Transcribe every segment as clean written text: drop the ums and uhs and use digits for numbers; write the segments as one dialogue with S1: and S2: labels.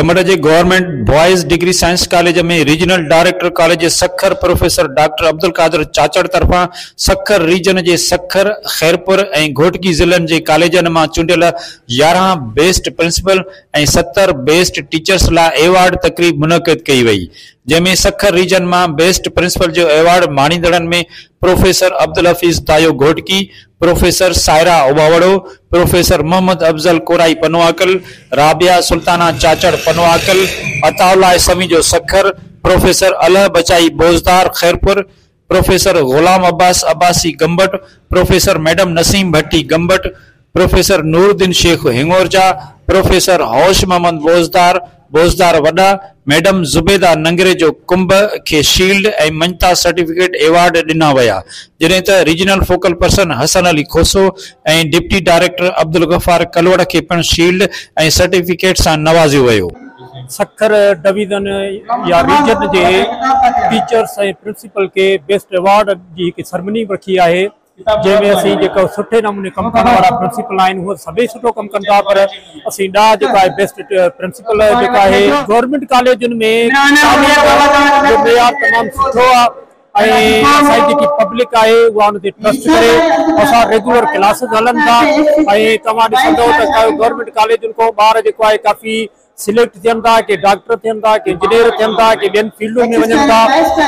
S1: कमड़ जे government boys degree science college में regional director college Sukkur professor doctor Abdul Qadir Chachar तरफा Sukkur reason के सखर, खैरपुर और घोटकी जिलन के कॉलेजन में चूंडियल 11 बेस्ट प्रिंसिपल और 70 बेस्ट टीचर्स ला एवार्ड तकरीब मुनक़िद कई वई, जैमें सखर रीजन में बेस्ट प्रिंसिपल जो एवार्ड माणींदड़न में प्रोफेसर अब्दुल हफीज तायो घोटकी, प्रोफेसर सायरा ओबावड़ो, प्रोफेसर मोहम्मद अफजल कोराई पनवाकल, राबिया सुल्ताना चाचड़ पनवाकल, अताउल्लाह समी जो Sukkur, professor Allah Bachai Bozdar Khairpur, professor Ghulam Abbas Abbasi Gambat, professor madam Naseem Bhatti Gambat, professor Nooruddin Sheikh Hingorja, professor Hosh Mohammad Bozdar वडा, मैडम जुबेदा नंगरे जो कुंभ के शील्ड और मंजता सर्टिफिकेट एवार्ड दिना वया, जैं त regional focal person Hasan Ali Khoso और डिप्टी डायरेक्टर अब्दुल गफार कलवड़ के पिण शील्ड और सर्टिफिकेट से नवाजियो वयो।
S2: सखर डिवीजन या रीजन के टीचर्स और प्रिंसिपल के बेस्ट एवार्ड की सेरेमनी रखी है, जैमें असीं जेको सुठे नमूने कम करने वाला प्रिंसिपल आहिनि उहे सभई सुठो कम कंदा, पर असीं ॾा जेका आहे बेस्ट प्रिंसिपल जेका आहे गवर्नमेंट कॉलेजनि में जो मेयार तमामु सुठो आहे ऐं असांजी जेकी पब्लिक आहे उहा उन ते ट्रस्ट करे असां रेगुलर क्लासिस हलनि था ऐं तव्हां ॾिसंदव त गवर्नमेंट कॉलेजनि खां ॿार जेको आहे काफ़ी सिलेक्ट थियनि था, के डॉक्टर थियनि था, के इंजीनियर थियनि था, के ॿियनि फील्डुनि में वञनि था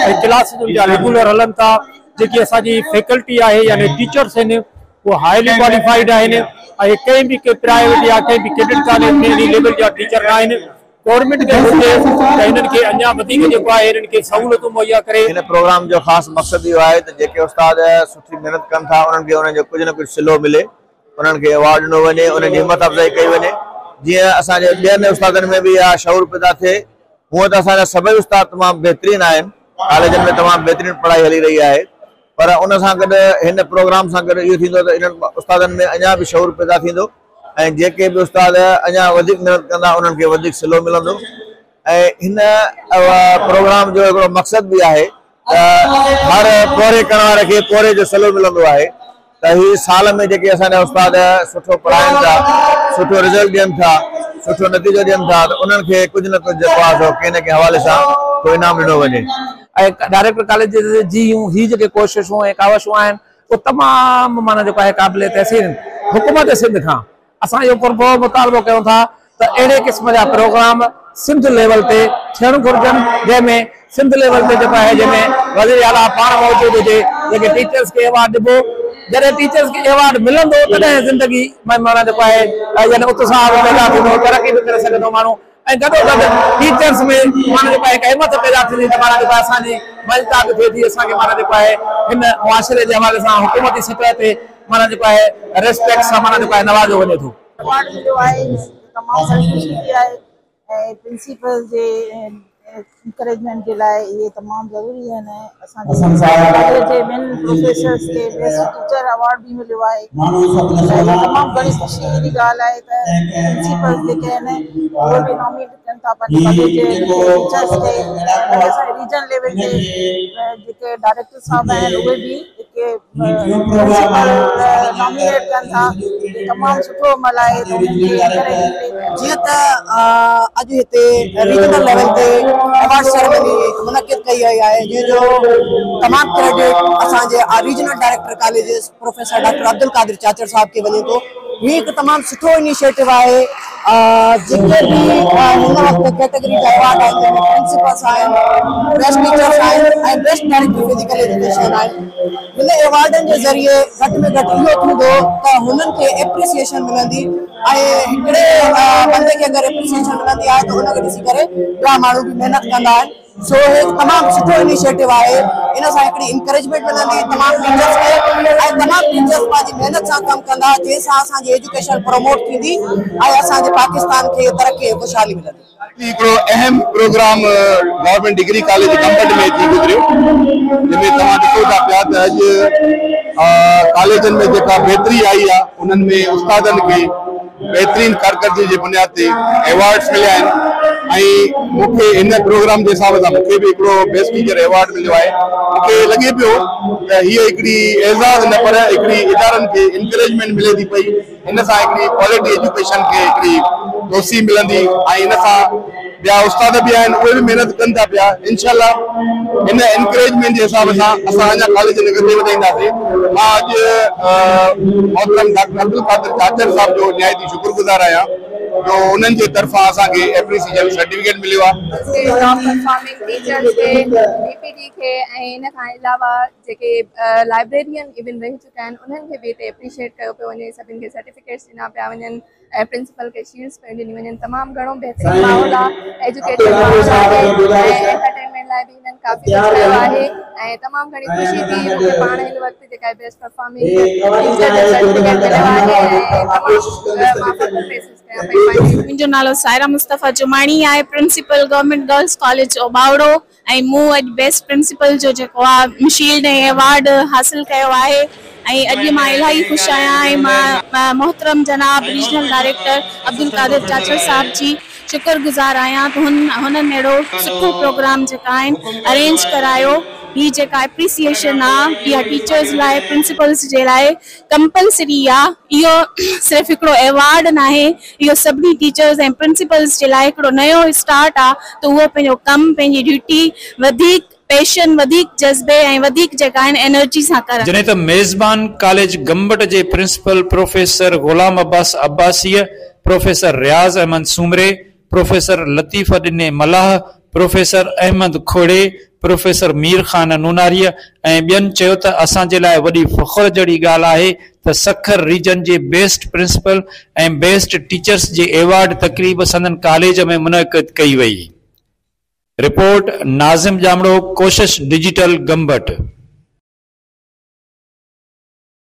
S2: ऐं क्लासिस जा रेगुलर हलनि था। जेकी असांजी फैकल्टी आहे यानी टीचर्स आहिनि वो हाईली क्वालिफाइड आहिनि ऐं कंहिं बि प्राइवेट या कंहिं बि कैडेट कॉलेज में इन लेवल जा टीचर आहिनि। गवर्नमेंट खे घुरिजे त हिननि खे अञा वधीक जेको आहे हिननि खे सहूलियतूं मुहैया करे।
S3: हिन प्रोग्राम जो ख़ासि मक़सदु इहो आहे त जेके उस्ताद सुठी महिनत कनि था उन्हनि खे उन्हनि जो कुझु न कुझु सिलो मिले, उन्हनि खे अवार्ड ॾिनो वञे, उन्हनि जी हिमत अफ़ज़ाई कई वञे, जीअं असांजे ॿियनि उस्तादनि में बि इहा शऊर पैदा थिए। हूअं त असांजा सभई उस्ताद तमामु बहितरीनु आहिनि, कॉलेजनि में तमामु बहितरीनु पढ़ाई हली रही आहे, पर उन सां गॾु हिन प्रोग्राम सां गॾु इहो थींदो त इन्हनि उस्तादनि में अञा बि शऊर पैदा थींदो ऐं जेके बि उस्ताद अञा वधीक महिनत कंदा उन्हनि खे वधीक सिलो मिलंदो। ऐं हिन प्रोग्राम जो हिकिड़ो मक़सदु बि आहे त हर पोरे करण वारे खे पोरे जो सिलो मिलंदो आहे त हीअ साल में जेके असांजा उस्ताद सुठो पढ़ाइनि था, सुठो रिज़ल्ट ॾियनि था, सुठो नतीजो ॾियनि था, त उन्हनि खे कुझु न कुझु जेको आहे कंहिं न कंहिं हवाले सां को इनाम ॾिनो वञे।
S4: डायरेक्टर कॉलेज जी ही जो कोशिशूं ऐं कावशूं आहिनि वो तमामु माना जेको आहे क़ाबिल तहसीन हुकूमत सिंध खां असां इहो पुरबो मुतालबो कयूं था त अहिड़े क़िस्म जा प्रोग्राम सिंध लेवल ते थियणु घुरिजनि, जंहिंमें सिंध लेवल ते जेको आहे जंहिंमें वज़ीर आला पाण मौजूदु हुजे, जेके टीचर्स खे अवार्ड ॾिबो, जॾहिं टीचर्स खे अवार्ड मिलंदो तॾहिं ज़िंदगी में माना जेको आहे यानी उत्साह पैदा थींदो, तरक़ी बि करे सघंदो माण्हू ऐं गॾोगॾु टीचर्स में माना जेको आहे हिकु हिमत पैदा थींदी त माना जेको आहे असांजी मजदा बि थिए थी, असांखे माना जेको आहे हिन मुआशिरे जे हवाले सां हुकूमती सतह ते माना जेको आहे रिस्पेक्ट सां माना जेको आहे नवाज़ो वञे थो।
S5: अवार्ड मिलियो आहे तमामु ख़ुशी आहे ऐं प्रिंसिपल जे इंकरेजमेंट के लिए ये तमाम जरूरी है ने असांजे जे मेन प्रोफेसर्स के बेस्ट टीचर अवार्ड भी मिलो है, तमाम बड़ी खुशी की गाल है त प्रिंसिपल जेके ने वो भी नॉमिनेट कन था पंहिंजे कॉलेज जे टीचर्स के असां रीजन लेवल के जेके डायरेक्टर साहब हैं उहे भी जेके प्रिंसिपल नॉमिनेट कन था, तमाम सुठो मलाए जीअं त अॼु हिते रीजनल लेवल ते अवार्ड सेरेमनी मुनक़िद कई वई आहे, जंहिंजो तमामु क्रेडिट असांजे regional director college professor doctor Abdul Qadir Chachar साहब के वञे थो। हीअ हिकु तमामु सुठो इनिशिएटिव आहे। जेके बि हिन वक़्तु कैटेगरी जा अवार्ड आहिनि जंहिंमें प्रिंसिपल्स आहिनि, बेस्ट टीचर्स आहिनि ऐं बेस्ट डायरेक्टर फिजिकल एजुकेशन आहिनि, हिन अवार्डनि जे ज़रिए घटि में घटि इहो थींदो त हुननि खे एप्रिसिएशन मिलंदी ऐं हिकिड़े बंदे खे अगरि एप्रिसिएशन मिलंदी आहे त उनखे ॾिसी करे ॿिया माण्हू बि महिनत कंदा आहिनि। सो हे तमामु सुठो इनिशिएटिव आहे, इन सां हिकिड़ी इंकरेजमेंट मिलंदी तमामु टीचर्स खे ऐं तमामु टीचर्स पंहिंजी महिनत सां कमु कंदा, जंहिंसां असांजी एजुकेशन प्रमोट थींदी ऐं असांजे पाकिस्तान खे तरक़ी ऐं ख़ुशहाली मिलंदी।
S6: हिकिड़ो अहम प्रोग्राम गवर्नमेंट डिग्री कॉलेज कंपट में थी गुज़रियो, जंहिंमें तव्हां ॾिसो था पिया त अॼु कॉलेजनि में जेका बहितरी आई आहे उन्हनि में उस्तादनि खे बेहतरीन कारकर्दगी जे बुनियाद ते अवार्ड्स मिलिया आहिनि मूंखे इन प्रोग्राम जे हिसाब सां मूंखे बि हिकिड़ो बेस्ट टीचर अवार्ड मिलियो आहे। मूंखे लॻे पियो त हीअ हिकिड़ी एज़ाज़ न पर हिकिड़ी इदारनि खे इंकरेजमेंट मिले थी पई, इन सां हिकिड़ी क्वालिटी एजुकेशन खे हिकिड़ी दोस्ती मिलंदी ऐं इन सां ॿिया उस्ताद बि आहिनि उहे बि महिनत कनि था पिया। इंशाल्लाह इन एनकरेजमेंट जे हिसाब सां असां अञा कॉलेज खे अॻिते वधाईंदासीं। मां अॼु मोहतरम डॉक्टर अब्दुल कादिर चाचर साहब जो निहायती शुक्रगुज़ार आहियां जो उन्हनि जे तरफ़ां असांखे एप्रिसिएशन सर्टिफिकेट मिलियो आहे।
S7: टॉप परफॉर्मिंग टीचर्स खे बीपीडी खे ऐं इन खां अलावा जेके लाइब्रेरियन इवन रही चुका आहिनि उन्हनि खे बि हिते एप्रिशिएट कयो पियो वञे, सभिनि खे सर्टिफिकेट्स ॾिना पिया वञनि ऐं प्रिंसिपल खे शील्ड्स पियूं ॾिनी वञनि। तमामु घणो बहितरीनु माहौल आहे, एजुकेटेड माहौल आहे ऐं एंटरटेनमेंट लाइ बि हिननि काफ़ी कुझु कयो आहे ऐं तमामु घणी ख़ुशी थी मूंखे पाण हिन वक़्तु जेका आहे बेस्ट परफॉर्मिंग टीचर जो सर्टिफिकेट मिलियो आहे ऐं तमामु मां फख्र महसूस कयां पई।
S8: मुंहिंजो नालो सायरा मुस्तफ़ा जुमाणी आहे, प्रिंसिपल गवर्नमेंट गर्ल्स कॉलेज ओबावड़ो ऐं मूं अॼु बेस्ट प्रिंसिपल जो जेको आहे शील्ड ऐं अवार्ड हासिल कयो आहे ऐं अॼु मां इलाही ख़ुशि आहियां ऐं मां मोहतरम जनाब रीजनल डायरेक्टर अब्दुल कादिर चाचर साहब जी शुक्रगुज़ार आहियां त हुननि अहिड़ो सुठो प्रोग्राम जेका आहिनि अरेंज करायो। ही जेका एप्रिसिएशन आहे इहा टीचर्स लाइ प्रिंसिपल्स जे लाइ कंपलसरी आहे। इहो सिर्फ़ु हिकिड़ो अवार्ड न आहे, इहो सभिनी टीचर्स ऐं प्रिंसिपल्स जे लाइ हिकिड़ो नयो स्टार्ट आहे त उहो पंहिंजो कमु पंहिंजी ड्यूटी वधीक पैशन वधीक जज़्बे ऐं वधीक जेका आहिनि एनर्जी सां करनि।
S1: जॾहिं त मेज़बान कॉलेज गंबट जे principal professor Ghulam Abbas अब्बासीअ, professor रियाज़ अहमद सूमरे, प्रोफेसर लतीफ़ ॾिने मलाह, प्रोफेसर अहमद खोड़े, प्रोफेसर मीर खान नूनारीअ ऐं ॿियनि चयो त असांजे लाइ वॾी फ़ख्र जहिड़ी ॻाल्हि आहे त सखर रीजन जे बेस्ट प्रिंसिपल ऐं बेस्ट टीचर्स जे अवार्ड तक़रीब संदन कॉलेज में मुनक़िद कई वई। रिपोर्ट नाज़िम जामड़ो, कोशिश डिजिटल गंबट।